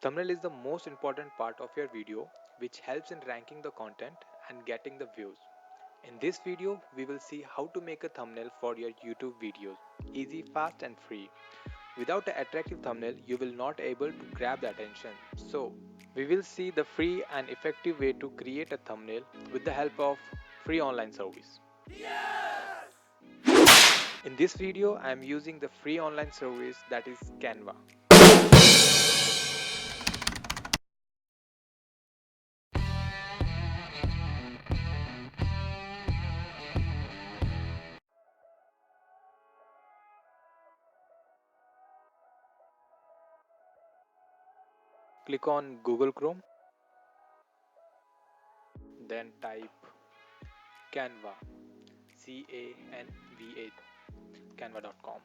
Thumbnail is the most important part of your video, which helps in ranking the content and getting the views. In this video, we will see how to make a thumbnail for your YouTube videos. Easy, fast and free. Without an attractive thumbnail, you will not able to grab the attention. So, we will see the free and effective way to create a thumbnail with the help of free online service. In this video, I am using the free online service that is Canva. Click on Google Chrome, then type Canva, Canva, canva.com.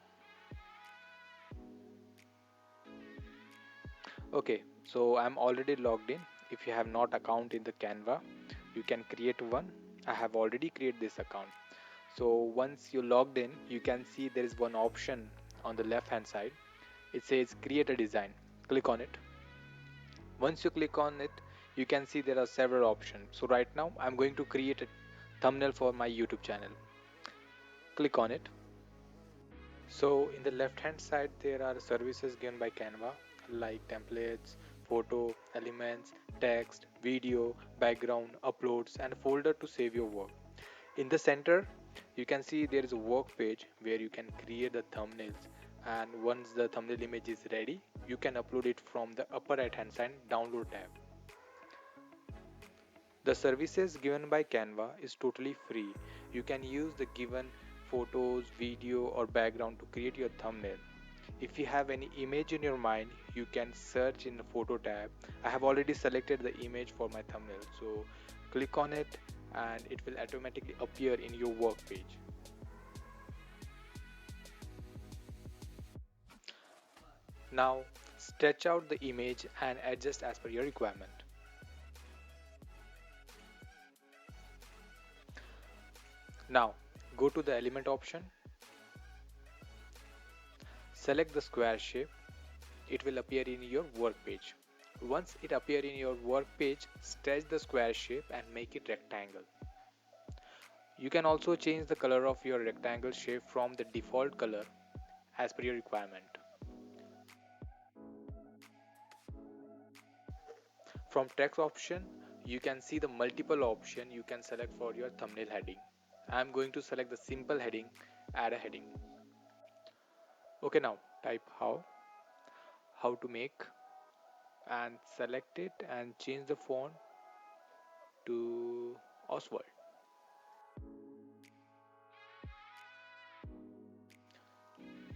Okay, so I'm already logged in. If you have not account in the Canva, you can create one. I have already created this account. So once you logged in, you can see there is one option on the left hand side. It says create a design. Click on it. Once you click on it, you can see there are several options. So right now I'm going to create a thumbnail for my YouTube channel. Click on it. So in the left hand side there are services given by Canva like templates, photo, elements, text, video, background, uploads and a folder to save your work. In the center you can see there is a work page where you can create the thumbnails, and once the thumbnail image is ready you can upload it from the upper right hand side download tab. The services given by Canva is totally free. You can use the given photos, video or background to create your thumbnail. If you have any image in your mind, you can search in the photo tab. I have already selected the image for my thumbnail, so click on it and it will automatically appear in your work page. Now stretch out the image and adjust as per your requirement. Now go to the element option, select the square shape. It will appear in your work page. Once it appears in your work page, stretch the square shape and make it rectangle. You can also change the color of your rectangle shape from the default color as per your requirement. From text option, you can see the multiple option you can select for your thumbnail heading. I am going to select the simple heading, add a heading. Okay, now type how to make and select it and change the font to Oswald.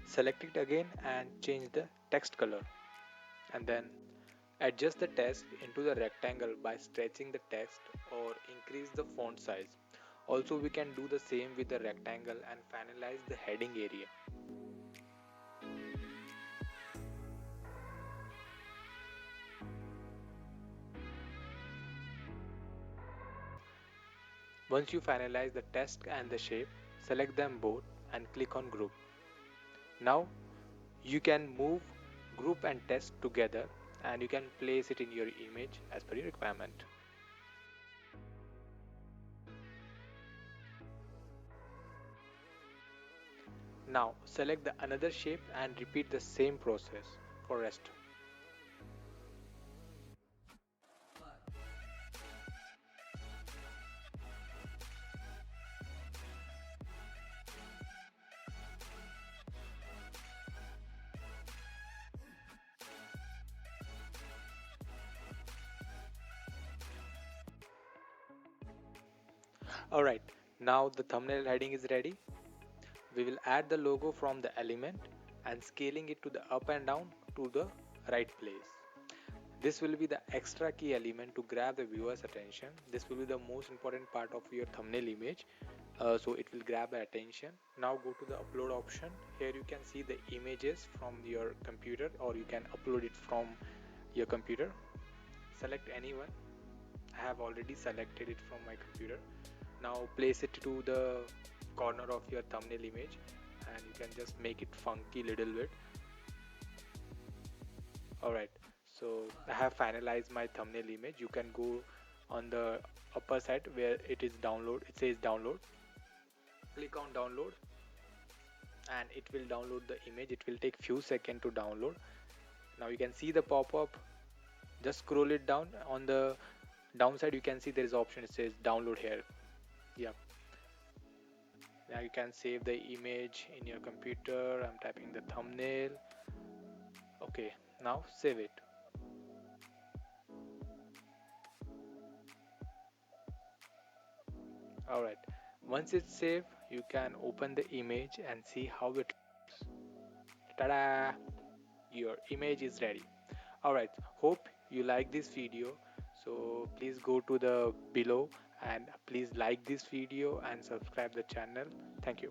Select it again and change the text color, and then adjust the text into the rectangle by stretching the text or increase the font size. Also we can do the same with the rectangle and finalize the heading area. Once you finalize the text and the shape, select them both and click on group. Now you can move group and text together and you can place it in your image as per your requirement. Now select the another shape and repeat the same process for rest. Alright, now the thumbnail heading is ready. We will add the logo from the element and scaling it to the up and down to the right place. This will be the extra key element to grab the viewer's attention. This will be the most important part of your thumbnail image. So it will grab the attention. Now go to the upload option. Here you can see the images from your computer or you can upload it from your computer. Select anyone. I have already selected it from my computer. Now place it to the corner of your thumbnail image and you can just make it funky little bit. Alright, so I have finalized my thumbnail image. You can go on the upper side where it is download, it says download. Click on download and it will download the image. It will take few seconds to download. Now you can see the pop-up. Just scroll it down. On the downside you can see there is option, it says download here. Yeah, now you can save the image in your computer. I'm typing the thumbnail. Okay, now save it. All right, once it's saved you can open the image and see how it looks. Ta-da, your image is ready. All right, hope you like this video. So please go to the below and please like this video and subscribe the channel. Thank you.